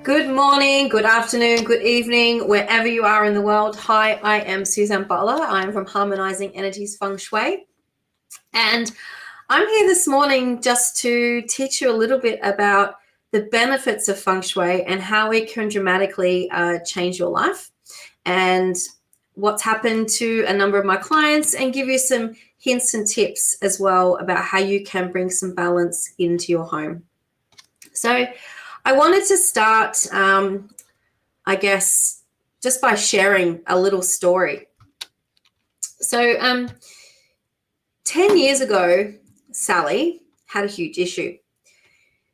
Good morning, good afternoon, good evening, wherever you are in the world. Hi, I am Suzanne Butler. I'm from Harmonizing Energies Feng Shui. And I'm here this morning just to teach you a little bit about the benefits of Feng Shui and how it can dramatically change your life and what's happened to a number of my clients, and give you some hints and tips as well about how you can bring some balance into your home. So I wanted to start, I guess, just by sharing a little story. So 10 years ago, Sally had a huge issue.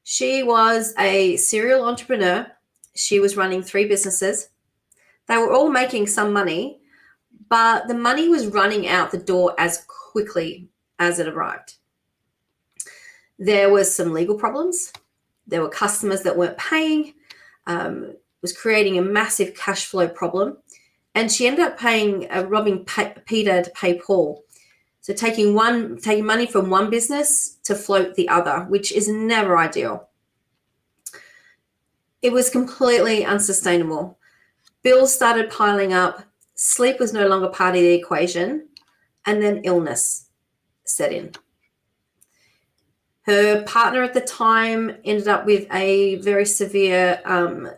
She was a serial entrepreneur. She was running 3 businesses. They were all making some money, but the money was running out the door as quickly as it arrived. There was some legal problems. There were customers that weren't paying. Was creating a massive cash flow problem. And she ended up robbing Peter to pay Paul. So taking money from one business to float the other, which is never ideal. It was completely unsustainable. Bills started piling up. Sleep was no longer part of the equation. And then illness set in. Her partner at the time ended up with a very severe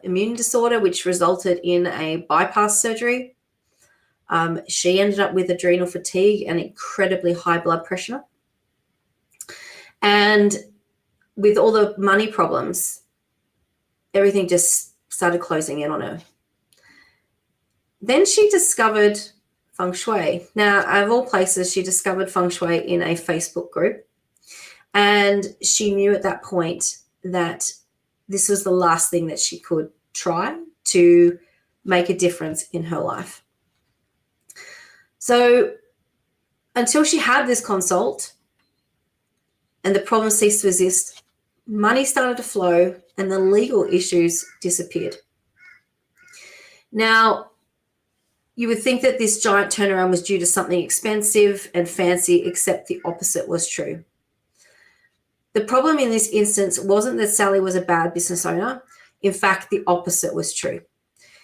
immune disorder, which resulted in a bypass surgery. She ended up with adrenal fatigue and incredibly high blood pressure. And with all the money problems, everything just started closing in on her. Then she discovered Feng Shui. Now, of all places, she discovered Feng Shui in a Facebook group. And she knew at that point that this was the last thing that she could try to make a difference in her life. So until she had this consult and the problem ceased to exist, money started to flow and the legal issues disappeared. Now, you would think that this giant turnaround was due to something expensive and fancy, except the opposite was true. The problem in this instance wasn't that Sally was a bad business owner. In fact, the opposite was true.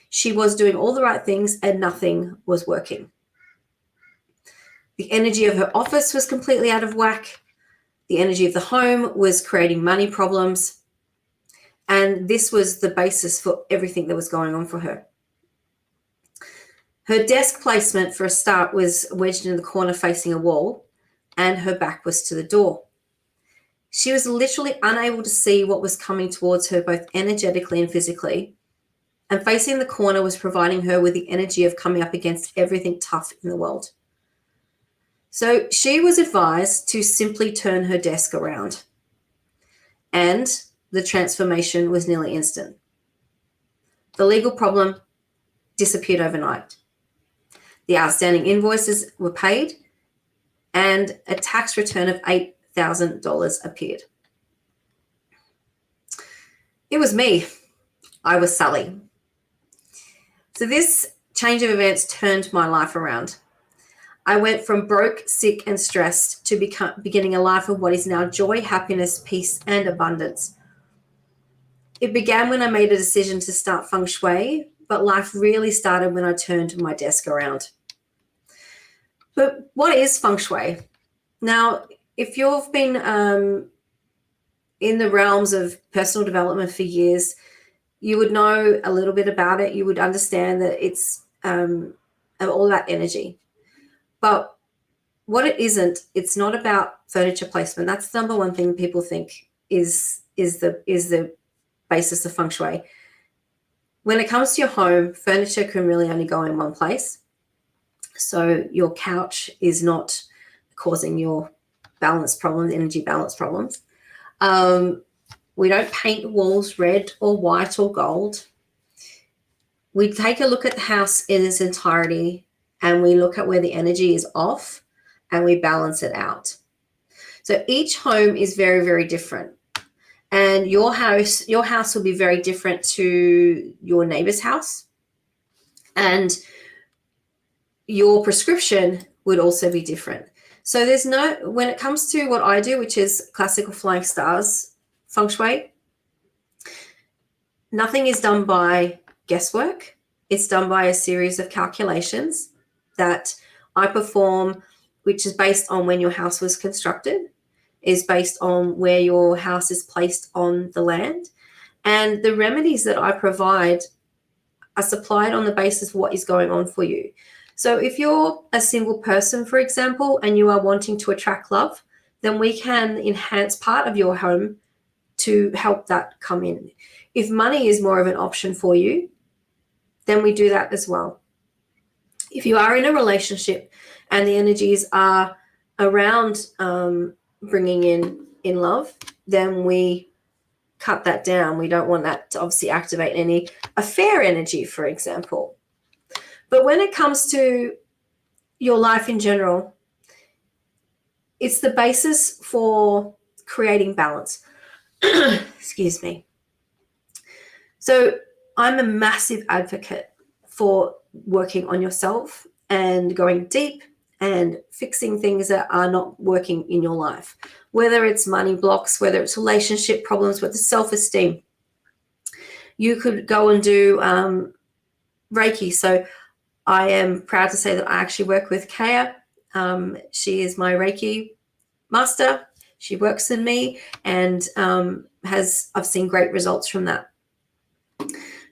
She was doing all the right things and nothing was working. The energy of her office was completely out of whack. The energy of the home was creating money problems. And this was the basis for everything that was going on for her. Her desk placement, for a start, was wedged in the corner facing a wall, and her back was to the door. She was literally unable to see what was coming towards her, both energetically and physically. And facing the corner was providing her with the energy of coming up against everything tough in the world. So she was advised to simply turn her desk around. And the transformation was nearly instant. The legal problem disappeared overnight. The outstanding invoices were paid, and a tax return of $8,000 appeared. It was me. I was Sally. So this change of events turned my life around. I went from broke, sick, and stressed to beginning a life of what is now joy, happiness, peace, and abundance. It began when I made a decision to start Feng Shui, but life really started when I turned my desk around. But what is Feng Shui? Now, if you've been in the realms of personal development for years, you would know a little bit about it. You would understand that it's all about energy. But what it isn't, it's not about furniture placement. That's the number one thing people think is the basis of Feng Shui. When it comes to your home, furniture can really only go in one place. So your couch is not causing your balance problems, energy balance problems. We don't paint walls red or white or gold. We take a look at the house in its entirety and we look at where the energy is off and we balance it out. So each home is very, very different. And your house will be very different to your neighbor's house. And your prescription would also be different. So when it comes to what I do, which is classical flying stars Feng Shui, Nothing is done by guesswork. It's done by a series of calculations that I perform, which is based on when your house was constructed, is based on where your house is placed on the land. And the remedies that I provide are supplied on the basis of what is going on for you. So if you're a single person, for example, and you are wanting to attract love, then we can enhance part of your home to help that come in. If money is more of an option for you, then we do that as well. If you are in a relationship and the energies are around bringing in love, then we cut that down. We don't want that to obviously activate any affair energy, for example. But when it comes to your life in general, it's the basis for creating balance. Excuse me. So I'm a massive advocate for working on yourself and going deep and fixing things that are not working in your life, whether it's money blocks, whether it's relationship problems, whether it's self-esteem. You could go and do Reiki. So I am proud to say that I actually work with Kaya. She is my Reiki master. She works in me and I've seen great results from that.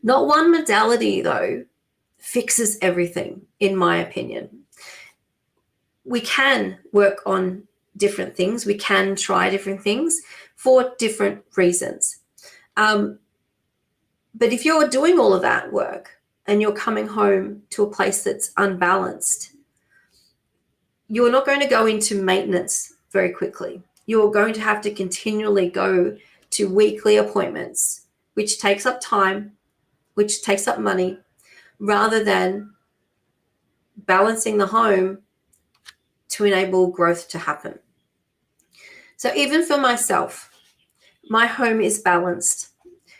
Not one modality, though, fixes everything, in my opinion. We can work on different things. We can try different things for different reasons. But if you're doing all of that work and you're coming home to a place that's unbalanced, you're not going to go into maintenance very quickly. You're going to have to continually go to weekly appointments, which takes up time, which takes up money, rather than balancing the home to enable growth to happen. So even for myself, my home is balanced.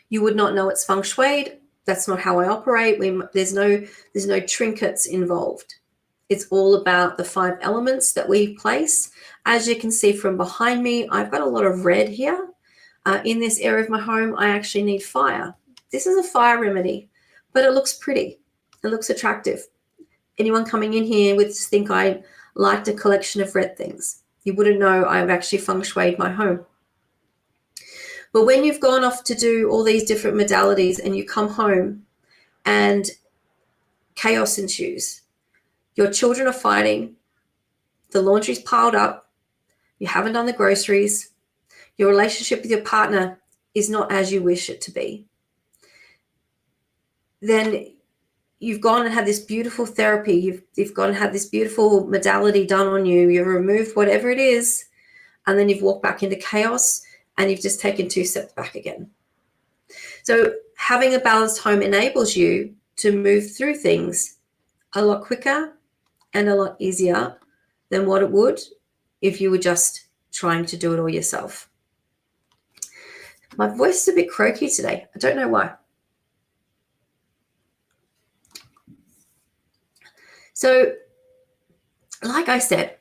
You would not know it's feng shuied. That's not how I operate. There's no trinkets involved. It's all about the 5 elements that we place. As you can see from behind me, I've got a lot of red here. In this area of my home, I actually need fire. This is a fire remedy, but it looks pretty. It looks attractive. Anyone coming in here would think I liked a collection of red things. You wouldn't know I've actually feng shuied my home. But when you've gone off to do all these different modalities and you come home and chaos ensues, your children are fighting, the laundry's piled up, you haven't done the groceries, your relationship with your partner is not as you wish it to be, then you've gone and had this beautiful therapy, you've gone and had this beautiful modality done on you, you've removed whatever it is, and then you've walked back into chaos and you've just taken 2 steps back again. So having a balanced home enables you to move through things a lot quicker and a lot easier than what it would if you were just trying to do it all yourself. My voice is a bit croaky today. I don't know why. So, like I said,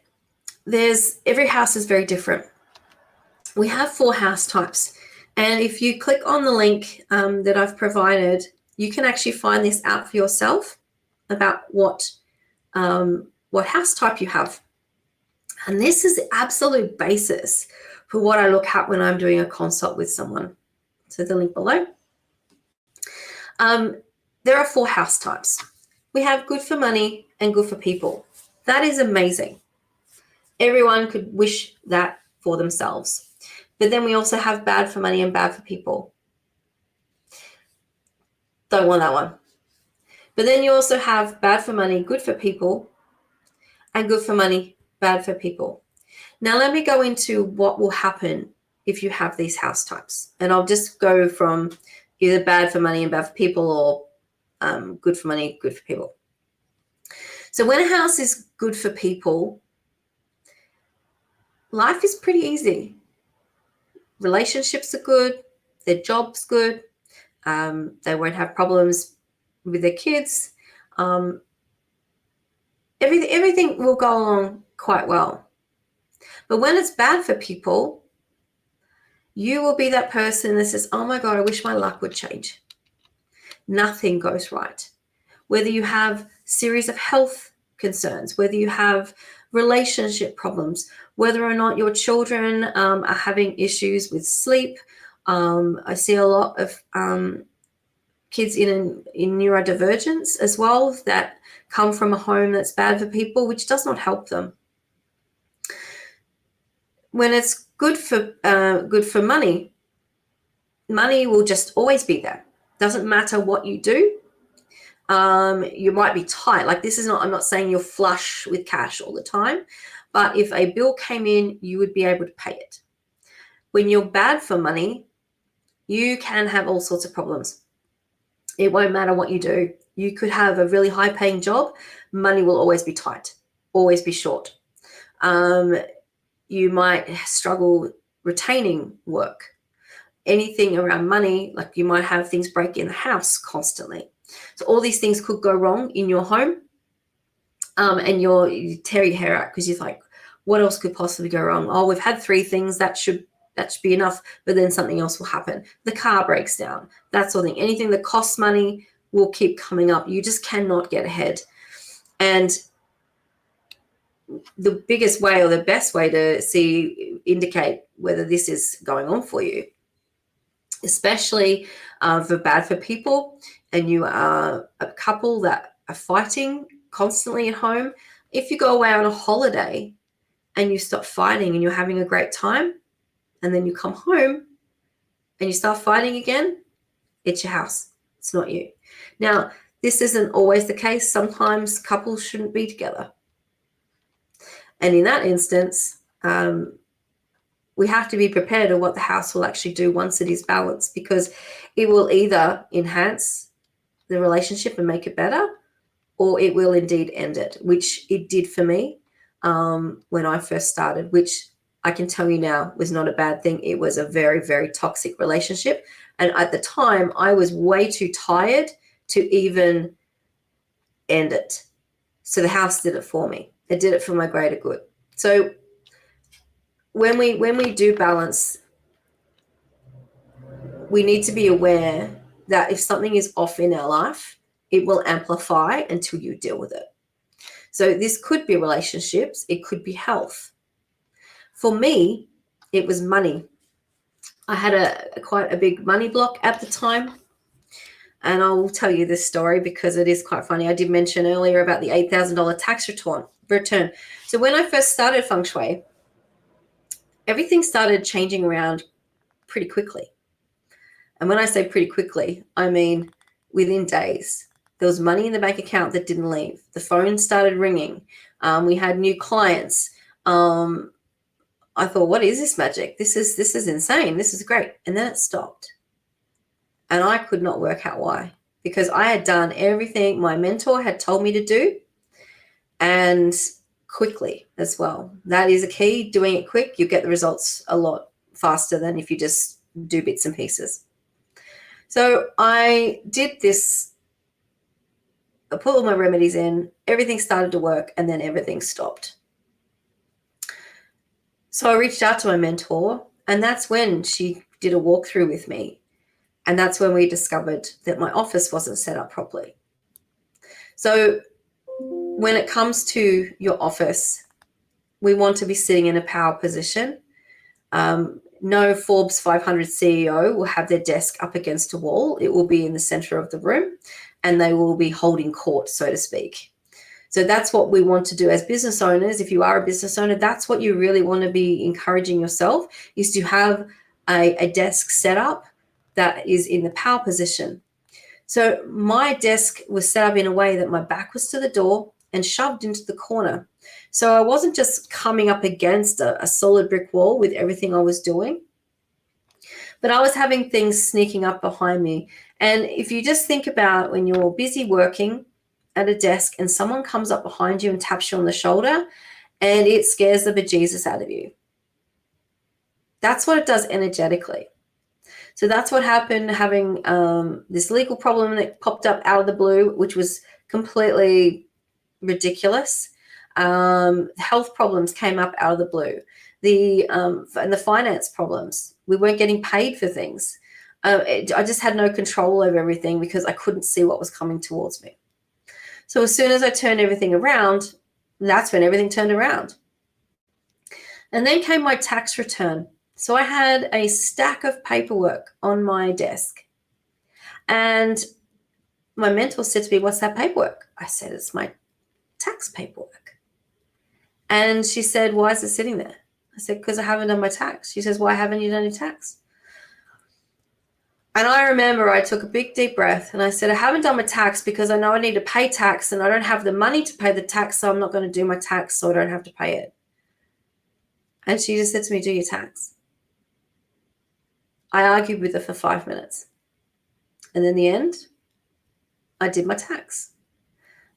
every house is very different. We have 4 house types. And if you click on the link that I've provided, you can actually find this out for yourself about what house type you have. And this is the absolute basis for what I look at when I'm doing a consult with someone. So the link below. There are 4 house types. We have good for money and good for people. That is amazing. Everyone could wish that for themselves. But then we also have bad for money and bad for people. Don't want that one. But then you also have bad for money, good for people, and good for money, bad for people. Now let me go into what will happen if you have these house types. And I'll just go from either bad for money and bad for people, or good for money, good for people. So when a house is good for people, life is pretty easy. Relationships are good, their job's good, they won't have problems with their kids. Everything will go along quite well. But when it's bad for people, you will be that person that says, oh my God, I wish my luck would change. nothing goes right. Whether you have series of health concerns, whether you have relationship problems, whether or not your children are having issues with sleep. I see a lot of kids in neurodivergence as well that come from a home that's bad for people, which does not help them. When it's good for money, money will just always be there. Doesn't matter what you do. You might be tight. Like, this is not, I'm not saying you're flush with cash all the time, but if a bill came in, you would be able to pay it. When you're bad for money, you can have all sorts of problems. It won't matter what you do. You could have a really high paying job. Money will always be tight, always be short. You might struggle retaining work. Anything around money, like you might have things break in the house constantly. So all these things could go wrong in your home, and you tear your hair out because you're like, what else could possibly go wrong? Oh, we've had 3 things, that should be enough, but then something else will happen. The car breaks down, that sort of thing. Anything that costs money will keep coming up. You just cannot get ahead. And the biggest way, or the best way to indicate whether this is going on for you, especially for bad for people, and you are a couple that are fighting constantly at home, if you go away on a holiday and you stop fighting and you're having a great time, and then you come home and you start fighting again, it's your house. It's not you. Now, this isn't always the case. Sometimes couples shouldn't be together. And in that instance, we have to be prepared of what the house will actually do once it is balanced, because it will either enhance the relationship and make it better, or it will indeed end it, which it did for me when I first started, which I can tell you now was not a bad thing. It was a very, very toxic relationship. And at the time, I was way too tired to even end it. So the house did it for me. It did it for my greater good. So when we do balance, we need to be aware that if something is off in our life, it will amplify until you deal with it. So this could be relationships. It could be health. For me, it was money. I had quite a big money block at the time. And I'll tell you this story because it is quite funny. I did mention earlier about the $8,000 tax return. So when I first started Feng Shui, everything started changing around pretty quickly. And when I say pretty quickly, I mean within days. There was money in the bank account that didn't leave. The phone started ringing. We had new clients. I thought, what is this magic? This is insane. This is great. And then it stopped. And I could not work out why, because I had done everything my mentor had told me to do, and quickly as well. That is a key. Doing it quick, you get the results a lot faster than if you just do bits and pieces. So I did this. I put all my remedies in. Everything started to work, and then everything stopped. So I reached out to my mentor, and that's when she did a walkthrough with me. And that's when we discovered that my office wasn't set up properly. So when it comes to your office, we want to be sitting in a power position. No Forbes 500 CEO will have their desk up against a wall. It will be in the center of the room, and they will be holding court, so to speak. So that's what we want to do as business owners. If you are a business owner, that's what you really want to be encouraging yourself, is to have a desk set up that is in the power position. So my desk was set up in a way that my back was to the door and shoved into the corner. So I wasn't just coming up against a solid brick wall with everything I was doing, but I was having things sneaking up behind me. And if you just think about when you're busy working at a desk and someone comes up behind you and taps you on the shoulder, and it scares the bejesus out of you. That's what it does energetically. So that's what happened, having this legal problem that popped up out of the blue, which was completely ridiculous. Health problems came up out of the blue. And the finance problems. We weren't getting paid for things. I just had no control over everything because I couldn't see what was coming towards me. So as soon as I turned everything around, that's when everything turned around. And then came my tax return. So I had a stack of paperwork on my desk. And my mentor said to me, "What's that paperwork?" I said, "It's my tax paperwork." And she said, "Why is it sitting there?" I said, "Because I haven't done my tax." She says, "Why haven't you done your tax?" And I remember I took a big deep breath and I said, "I haven't done my tax because I know I need to pay tax and I don't have the money to pay the tax, so I'm not going to do my tax so I don't have to pay it." And she just said to me, "Do your tax." I argued with her for 5 minutes. And in the end, I did my tax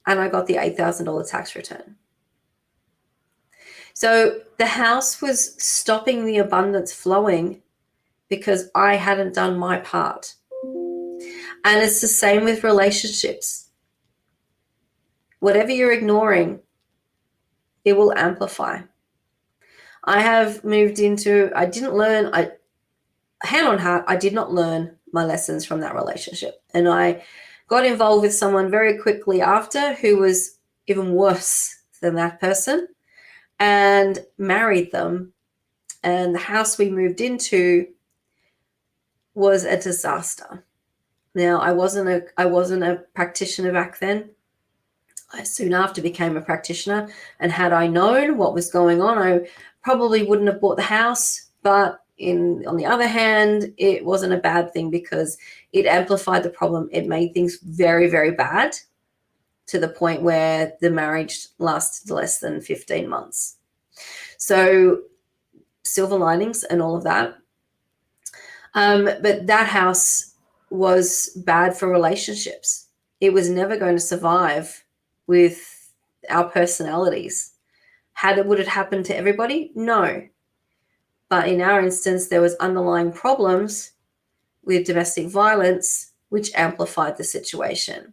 and I got the $8,000 tax return. So the house was stopping the abundance flowing because I hadn't done my part. And it's the same with relationships. Whatever you're ignoring, it will amplify. I have moved into, hand on heart, I did not learn my lessons from that relationship. And I got involved with someone very quickly after who was even worse than that person and married them. And the house we moved into was a disaster. Now, I wasn't a practitioner back then. I soon after became a practitioner, and had I known what was going on, I probably wouldn't have bought the house. But on the other hand, it wasn't a bad thing because it amplified the problem. It made things very, very bad to the point where the marriage lasted less than 15 months. So silver linings and all of that. But that house was bad for relationships. It was never going to survive with our personalities. Would it happen to everybody? No. But in our instance, there was underlying problems with domestic violence, which amplified the situation.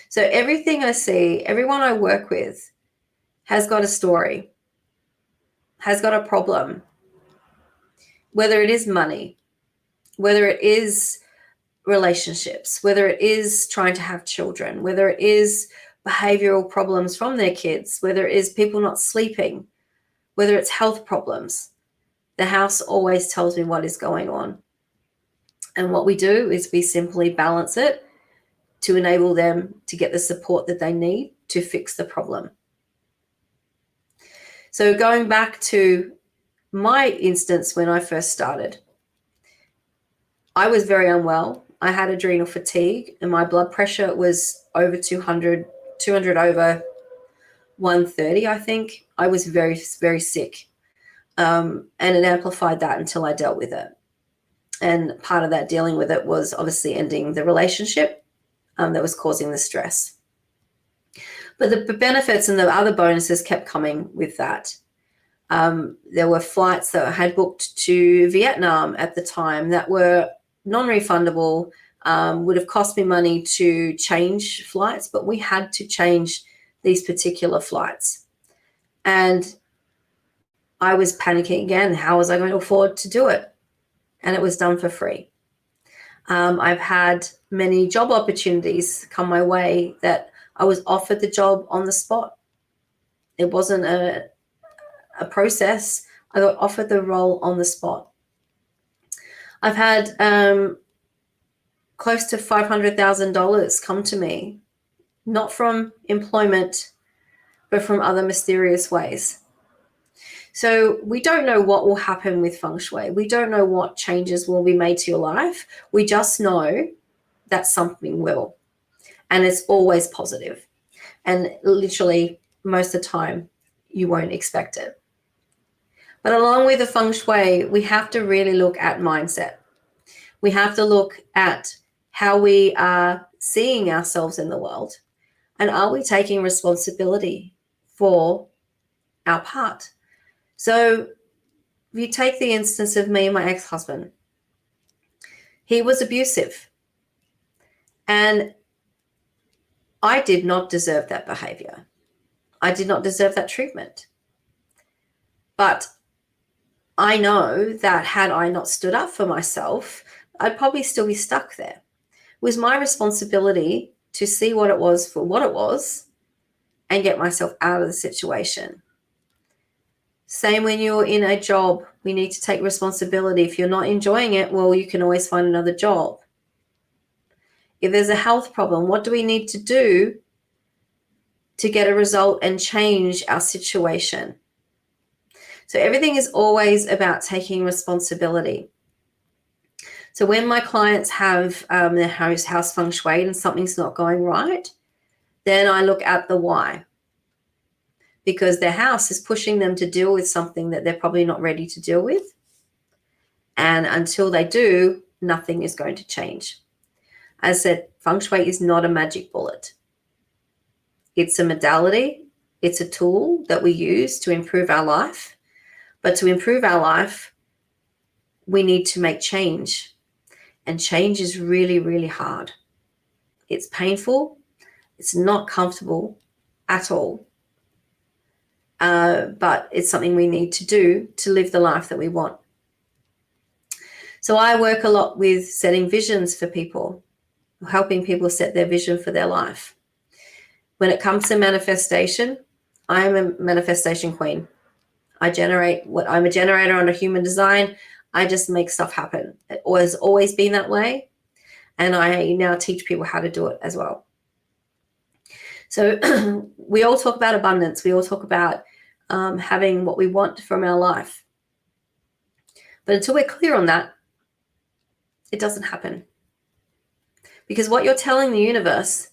So everything I see, everyone I work with has got a story, has got a problem, whether it is money, whether it is relationships, whether it is trying to have children, whether it is behavioral problems from their kids, whether it is people not sleeping, whether it's health problems. The house always tells me what is going on. And what we do is we simply balance it to enable them to get the support that they need to fix the problem. So going back to my instance when I first started, I was very unwell. I had adrenal fatigue and my blood pressure was over 200 over 130, I think. I was very, very sick. And it amplified that until I dealt with it. And part of that dealing with it was obviously ending the relationship that was causing the stress. But the benefits and the other bonuses kept coming with that. There were flights that I had booked to Vietnam at the time that were non-refundable, would have cost me money to change flights, but we had to change these particular flights. And I was panicking again. How was I going to afford to do it? And it was done for free. I've had many job opportunities come my way that I was offered the job on the spot. It wasn't a process. I got offered the role on the spot. I've had close to $500,000 come to me, not from employment, but from other mysterious ways. So we don't know what will happen with Feng Shui. We don't know what changes will be made to your life. We just know that something will. And it's always positive. And literally most of the time, you won't expect it. But along with the Feng Shui, we have to really look at mindset. We have to look at how we are seeing ourselves in the world. And are we taking responsibility for our part? So if you take the instance of me and my ex-husband, he was abusive. And I did not deserve that behavior. I did not deserve that treatment. But I know that had I not stood up for myself, I'd probably still be stuck there. It was my responsibility to see what it was for what it was and get myself out of the situation. Same when you're in a job, we need to take responsibility. If you're not enjoying it, well, you can always find another job. If there's a health problem, what do we need to do to get a result and change our situation? So everything is always about taking responsibility. So when my clients have their house feng shui and something's not going right, then I look at the why. Because their house is pushing them to deal with something that they're probably not ready to deal with. And until they do, nothing is going to change. As I said, feng shui is not a magic bullet. It's a modality. It's a tool that we use to improve our life. But to improve our life, we need to make change. And change is really, really hard. It's painful. It's not comfortable at all. But it's something we need to do to live the life that we want. So I work a lot with setting visions for people, helping people set their vision for their life. When it comes to manifestation, I am a manifestation queen. I'm a generator under human design. I just make stuff happen. It has always been that way. And I now teach people how to do it as well. So we all talk about abundance. We all talk about having what we want from our life. But until we're clear on that, it doesn't happen. Because what you're telling the universe,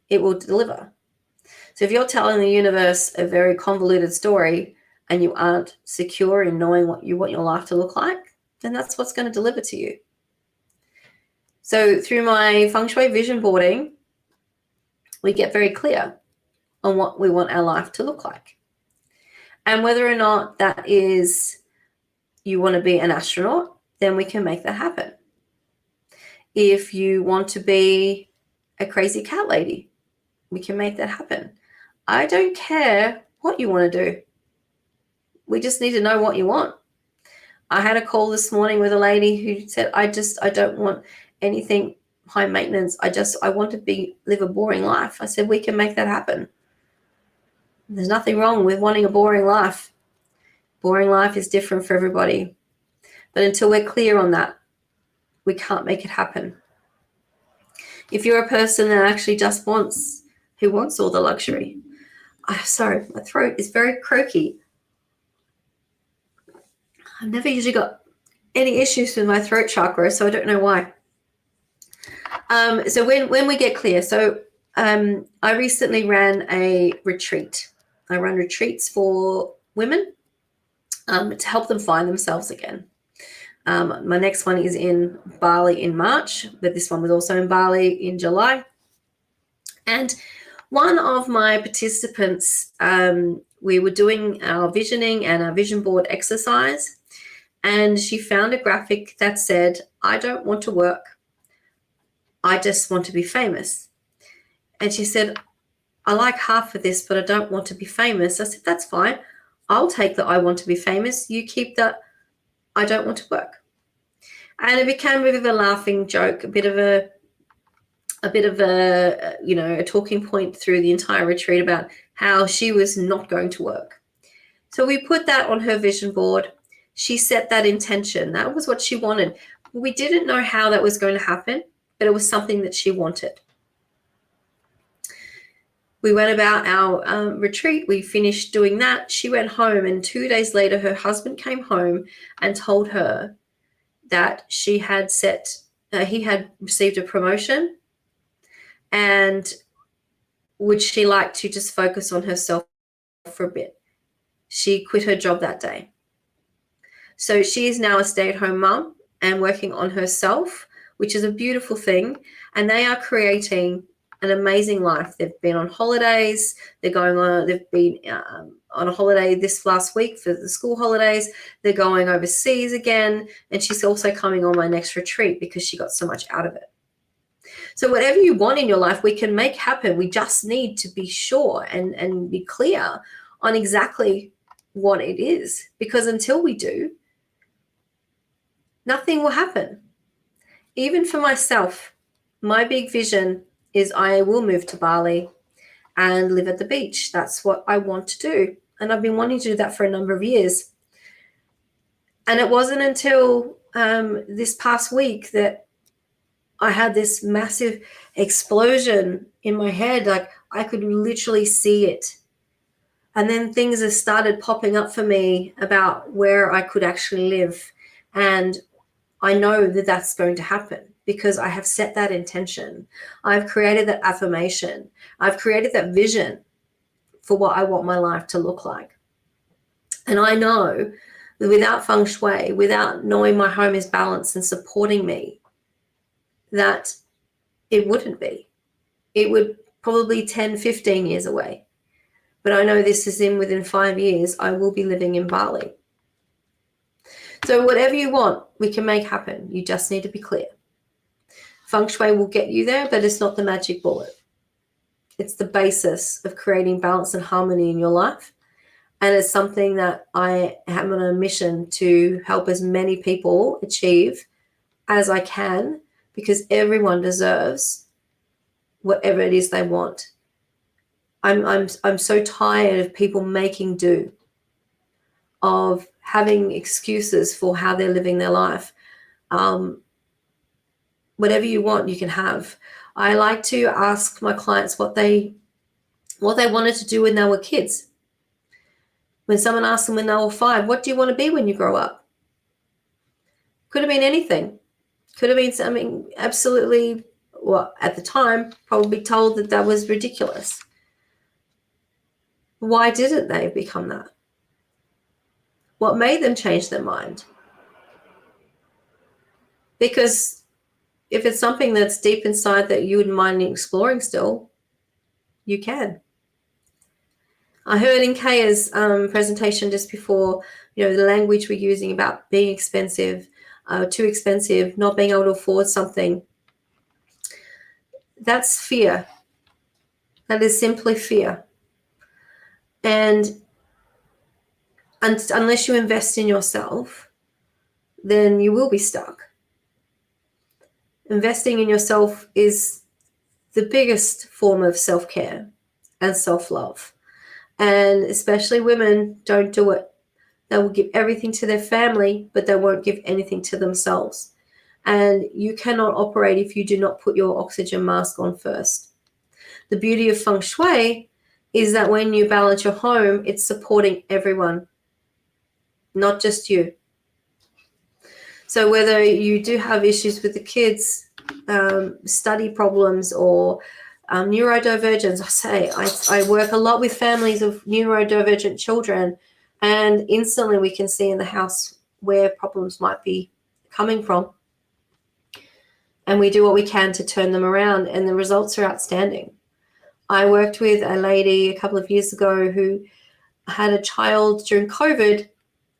it will deliver. So if you're telling the universe a very convoluted story and you aren't secure in knowing what you want your life to look like, then that's what's going to deliver to you. So through my Feng Shui vision boarding, we get very clear on what we want our life to look like. And whether or not that is you want to be an astronaut, then we can make that happen. If you want to be a crazy cat lady, we can make that happen. I don't care what you want to do. We just need to know what you want. I had a call this morning with a lady who said, I don't want anything high maintenance. I want to live a boring life. I said, we can make that happen. There's nothing wrong with wanting a boring life. Boring life is different for everybody. But until we're clear on that, we can't make it happen. If you're a person that actually just wants all the luxury. Sorry, my throat is very croaky. I've never usually got any issues with my throat chakra, so I don't know why. So when we get clear, so I recently ran a retreat. I run retreats for women to help them find themselves again. My next one is in Bali in March, but this one was also in Bali in July. And one of my participants, we were doing our visioning and our vision board exercise, and she found a graphic that said, I don't want to work. I just want to be famous. And she said, I like half of this, but I don't want to be famous. I said, that's fine. I'll take the I want to be famous. You keep the I don't want to work. And it became a bit of a laughing joke, a bit of a talking point through the entire retreat about how she was not going to work. So we put that on her vision board. She set that intention. That was what she wanted. We didn't know how that was going to happen, but it was something that she wanted. We went about our retreat. We finished doing that. She went home, and 2 days later, her husband came home and told her that he had received a promotion, and would she like to just focus on herself for a bit. She quit her job that day. So she is now a stay-at-home mum and working on herself, which is a beautiful thing. And they are creating an amazing life. They've been on holidays. They've been on a holiday this last week for the school holidays. They're going overseas again. And she's also coming on my next retreat because she got so much out of it. So whatever you want in your life, we can make happen. We just need to be sure and be clear on exactly what it is. Because until we do, nothing will happen. even for myself, my big vision is I will move to Bali and live at the beach. That's what I want to do. And I've been wanting to do that for a number of years. And it wasn't until this past week that I had this massive explosion in my head. Like I could literally see it. And then things have started popping up for me about where I could actually live. And I know that that's going to happen because I have set that intention. I've created that affirmation. I've created that vision for what I want my life to look like. And I know that without Feng Shui, without knowing my home is balanced and supporting me, that it wouldn't be. It would probably 10, 15 years away. But I know this is within 5 years, I will be living in Bali. So whatever you want, we can make happen. You just need to be clear. Feng Shui will get you there, but it's not the magic bullet. It's the basis of creating balance and harmony in your life. And it's something that I am on a mission to help as many people achieve as I can, because everyone deserves whatever it is they want. I'm so tired of people making do, of having excuses for how they're living their life. Whatever you want, you can have. I like to ask my clients what they wanted to do when they were kids. When someone asks them when they were 5, what do you want to be when you grow up? Could have been anything. Could have been something absolutely, well, at the time, probably told that was ridiculous. Why didn't they become that? What made them change their mind? Because if it's something that's deep inside that you wouldn't mind exploring still, you can. I heard in Kaya's presentation just before, the language we're using about being expensive, too expensive, not being able to afford something. That's fear. That is simply fear. And unless you invest in yourself, then you will be stuck. Investing in yourself is the biggest form of self-care and self-love. And especially women don't do it. They will give everything to their family, but they won't give anything to themselves. And you cannot operate if you do not put your oxygen mask on first. The beauty of Feng Shui is that when you balance your home, it's supporting everyone, not just you. So whether you do have issues with the kids, study problems, or neurodivergence, I work a lot with families of neurodivergent children, and instantly we can see in the house where problems might be coming from. And we do what we can to turn them around, and the results are outstanding. I worked with a lady a couple of years ago who had a child during COVID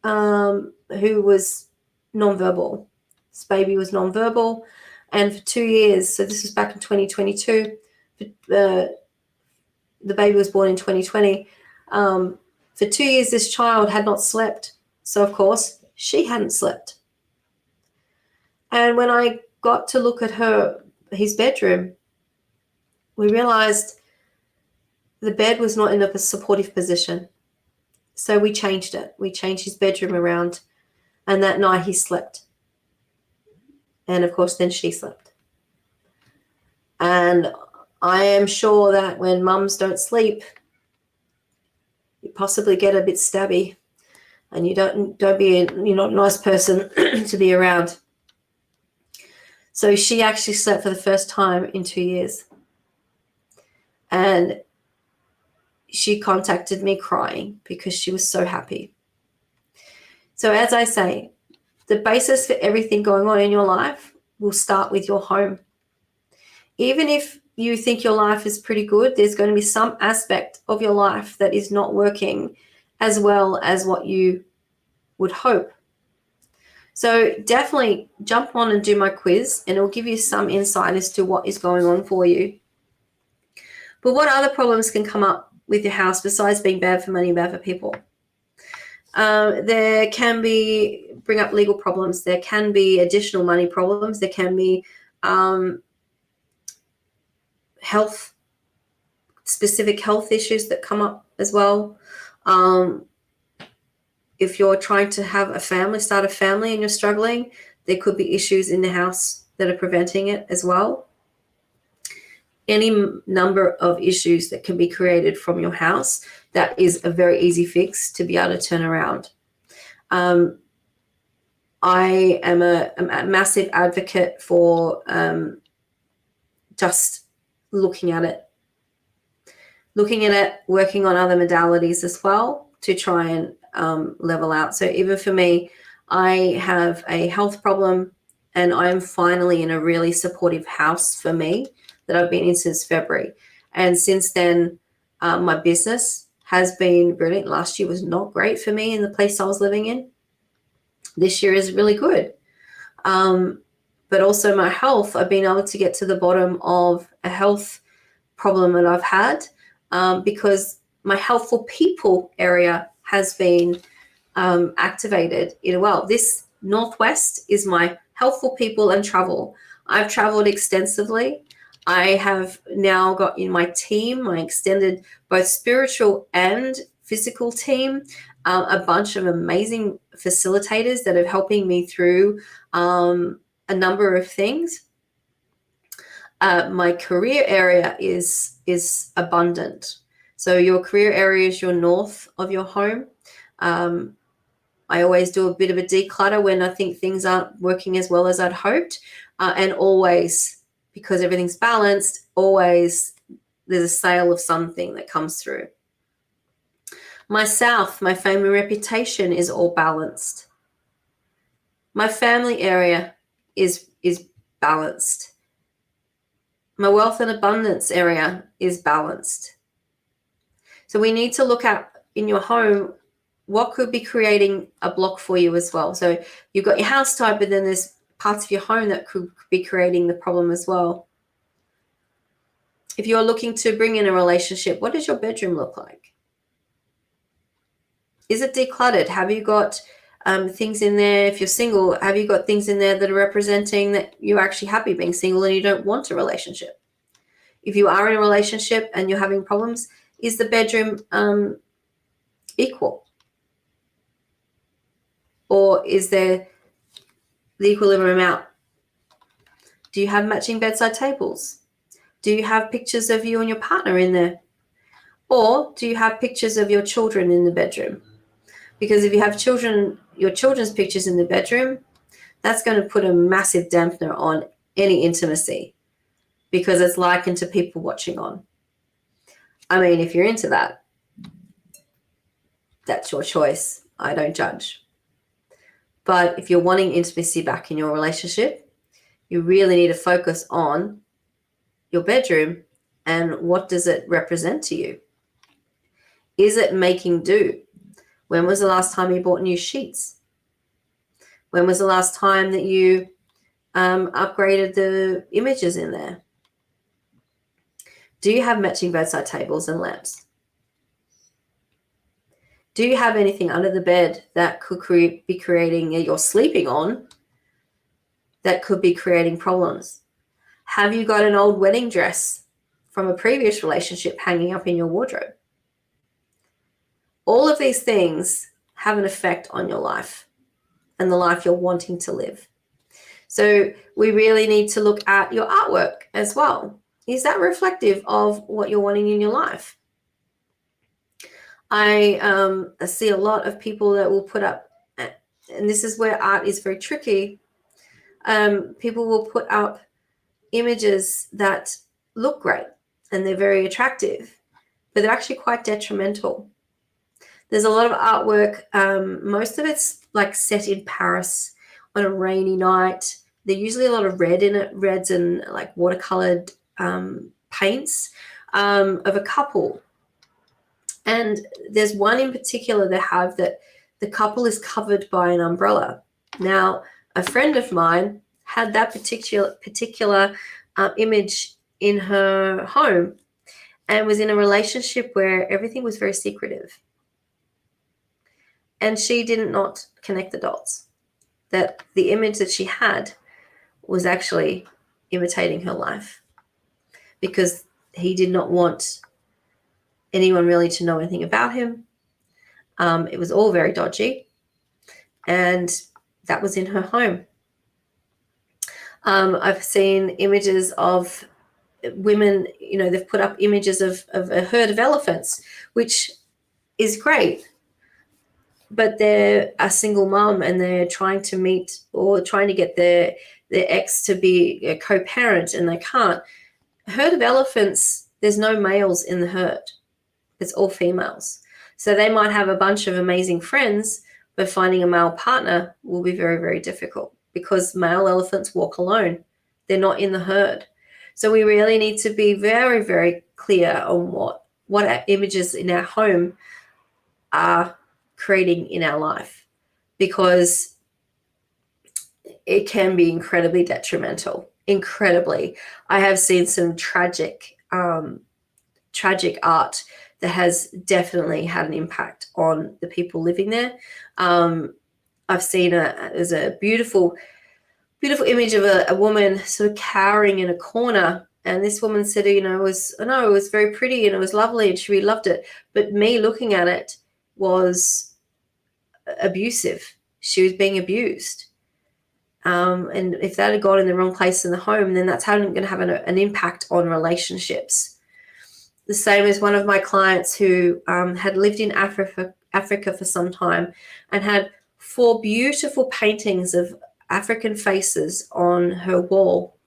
who was nonverbal. This baby was nonverbal, and for 2 years, so this was back in 2022, the baby was born in 2020. For 2 years, this child had not slept. So, of course, she hadn't slept. And when I got to look at his bedroom, we realized the bed was not in a supportive position. So we changed it. We changed his bedroom around, and that night he slept. And of course, then she slept. And I am sure that when mums don't sleep, you possibly get a bit stabby, and you're not a nice person to be around. So she actually slept for the first time in 2 years. And she contacted me crying because she was so happy. So as I say, the basis for everything going on in your life will start with your home. Even if you think your life is pretty good, there's going to be some aspect of your life that is not working as well as what you would hope. So definitely jump on and do my quiz, and it'll give you some insight as to what is going on for you. But what other problems can come up with your house besides being bad for money, bad for people? There can be bring up legal problems. There can be additional money problems. There can be specific health issues that come up as well. If you're trying to have a family, start a family, and you're struggling, there could be issues in the house that are preventing it as well. Any number of issues that can be created from your house, that is a very easy fix to be able to turn around. I am a massive advocate for just looking at it, working on other modalities as well to try and level out. So even for me, I have a health problem, and I'm finally in a really supportive house for me that I've been in since February. And since then, my business has been brilliant. Last year was not great for me in the place I was living in. This year is really good. But also my health, I've been able to get to the bottom of a health problem that I've had because my helpful people area has been activated in well. This Northwest is my helpful people and travel. I've traveled extensively. I have now got in my team, my extended both spiritual and physical team, a bunch of amazing facilitators that are helping me through a number of things. My career area is abundant. So your career area is your north of your home. I always do a bit of a declutter when I think things aren't working as well as I'd hoped. And always, because everything's balanced, always there's a sale of something that comes through. My south, my fame and reputation is all balanced. My family area is balanced. My wealth and abundance area is balanced. So we need to look at in your home what could be creating a block for you as well. So you've got your house type, but then there's parts of your home that could be creating the problem as well. If you're looking to bring in a relationship, what does your bedroom look like? Is it decluttered? Have you got things in there? If you're single, have you got things in there that are representing that you're actually happy being single and you don't want a relationship? If you are in a relationship and you're having problems, is the bedroom equal? Or is there the equilibrium out? Do you have matching bedside tables? Do you have pictures of you and your partner in there? Or do you have pictures of your children in the bedroom? Because if you have children, your children's pictures in the bedroom, that's going to put a massive dampener on any intimacy because it's likened to people watching on. I mean, if you're into that, that's your choice. I don't judge. But if you're wanting intimacy back in your relationship, you really need to focus on your bedroom and what does it represent to you? Is it making do? When was the last time you bought new sheets? When was the last time that you upgraded the images in there? Do you have matching bedside tables and lamps? Do you have anything under the bed that could be creating, you're sleeping on, that could be creating problems? Have you got an old wedding dress from a previous relationship hanging up in your wardrobe? All of these things have an effect on your life and the life you're wanting to live. So we really need to look at your artwork as well. Is that reflective of what you're wanting in your life? I see a lot of people that will put up, and this is where art is very tricky. People will put up images that look great and they're very attractive, but they're actually quite detrimental. There's a lot of artwork. Most of it's like set in Paris on a rainy night. There's usually a lot of red in it, reds and like watercolored paints of a couple. And there's one in particular they have that the couple is covered by an umbrella. Now, a friend of mine had that particular image in her home and was in a relationship where everything was very secretive. And she did not connect the dots, that the image that she had was actually imitating her life, because he did not want anyone really to know anything about him. It was all very dodgy, and that was in her home. I've seen images of women, they've put up images of a herd of elephants, which is great, but they're a single mom and they're trying to meet or trying to get their ex to be a co-parent, and they can't. A herd of elephants, there's no males in the herd. It's all females. So they might have a bunch of amazing friends, but finding a male partner will be very, very difficult, because male elephants walk alone. They're not in the herd. So we really need to be very, very clear on what our images in our home are creating in our life, because it can be incredibly detrimental. Incredibly. I have seen some tragic art that has definitely had an impact on the people living there. I've seen there's a beautiful image of a woman sort of cowering in a corner, and this woman said, it was very pretty and it was lovely and she really loved it, but me looking at it was abusive. She was being abused. And if that had gone in the wrong place in the home, then that's going to have an impact on relationships. The same as one of my clients who had lived in Africa for some time and had 4 beautiful paintings of African faces on her wall.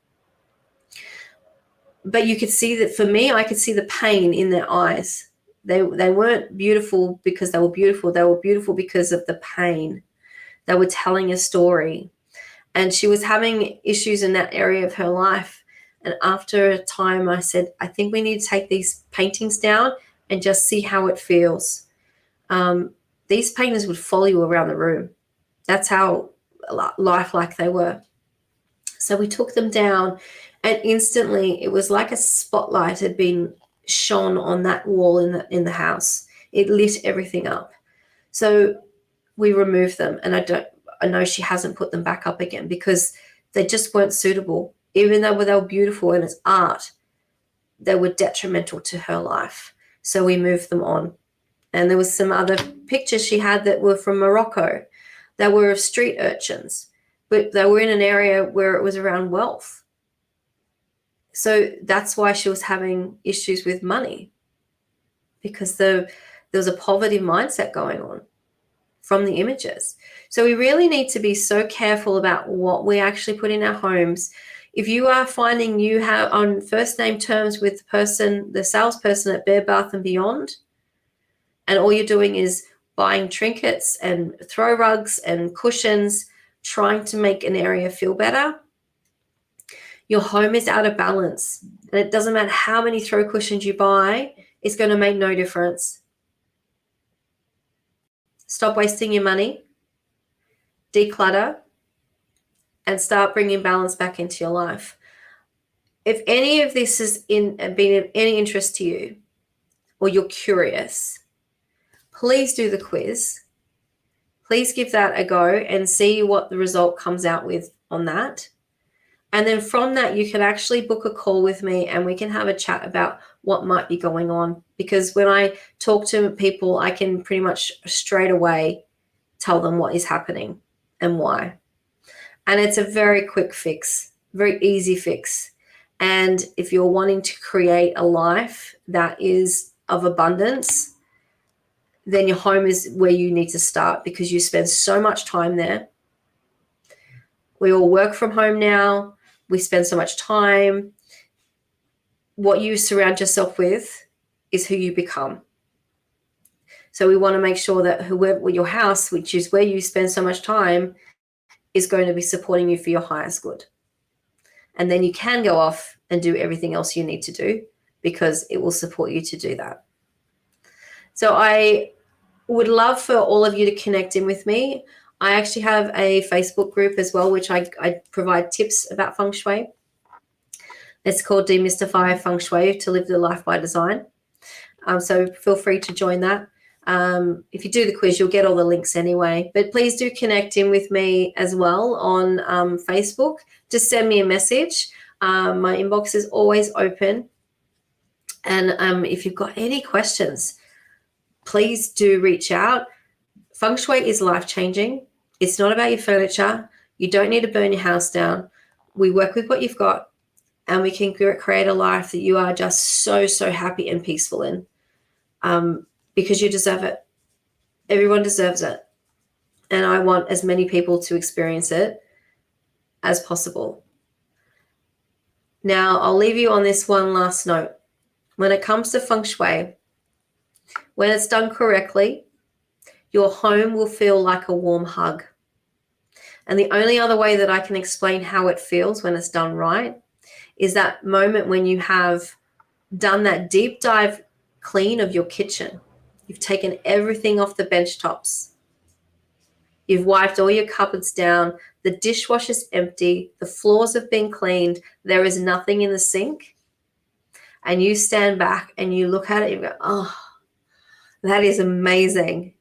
But you could see that, for me, I could see the pain in their eyes. They weren't beautiful because they were beautiful. They were beautiful because of the pain. They were telling a story. And she was having issues in that area of her life. And after a time, I said, I think we need to take these paintings down and just see how it feels. These paintings would follow you around the room. That's how lifelike they were. So we took them down, and instantly it was like a spotlight had been shone on that wall in the house. It lit everything up. So we removed them, and I know she hasn't put them back up again because they just weren't suitable. Even though they were beautiful and it's art, they were detrimental to her life. So we moved them on. And there was some other pictures she had that were from Morocco. They were of street urchins, but they were in an area where it was around wealth. So that's why she was having issues with money, because there was a poverty mindset going on from the images. So we really need to be so careful about what we actually put in our homes. If you are finding you have on first name terms with the salesperson at Bed Bath & Beyond, and all you're doing is buying trinkets and throw rugs and cushions, trying to make an area feel better, your home is out of balance. And it doesn't matter how many throw cushions you buy, it's going to make no difference. Stop wasting your money, declutter, and start bringing balance back into your life. If any of this has been of any interest to you, or you're curious, please do the quiz. Please give that a go and see what the result comes out with on that. And then from that, you can actually book a call with me and we can have a chat about what might be going on. Because when I talk to people, I can pretty much straight away tell them what is happening and why. And it's a very quick fix, very easy fix. And if you're wanting to create a life that is of abundance, then your home is where you need to start, because you spend so much time there. We all work from home now. We spend so much time. What you surround yourself with is who you become. So we want to make sure that whoever your house, which is where you spend so much time, is going to be supporting you for your highest good. And then you can go off and do everything else you need to do, because it will support you to do that. So I would love for all of you to connect in with me. I actually have a Facebook group as well, which I provide tips about Feng Shui. It's called Demystify Feng Shui to Live the Life by Design. So feel free to join that. If you do the quiz, you'll get all the links anyway. But please do connect in with me as well on Facebook. Just send me a message. My inbox is always open. And if you've got any questions, please do reach out. Feng Shui is life-changing. It's not about your furniture. You don't need to burn your house down. We work with what you've got, and we can create a life that you are just so, so happy and peaceful in, because you deserve it. Everyone deserves it. And I want as many people to experience it as possible. Now, I'll leave you on this one last note. When it comes to Feng Shui, when it's done correctly, your home will feel like a warm hug. And the only other way that I can explain how it feels when it's done right is that moment when you have done that deep dive clean of your kitchen. You've taken everything off the bench tops. You've wiped all your cupboards down. The dishwasher's empty. The floors have been cleaned. There is nothing in the sink. And you stand back and you look at it and you go, oh, that is amazing.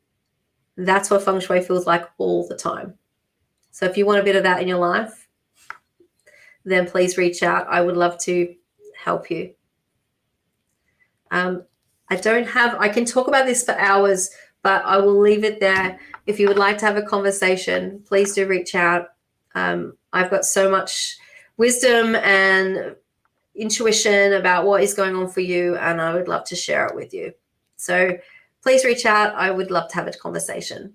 That's what Feng Shui feels like all the time. So if you want a bit of that in your life, then please reach out. I would love to help you. I can talk about this for hours, but I will leave it there. If you would like to have a conversation, please do reach out. I've got so much wisdom and intuition about what is going on for you, and I would love to share it with you. So please reach out. I would love to have a conversation.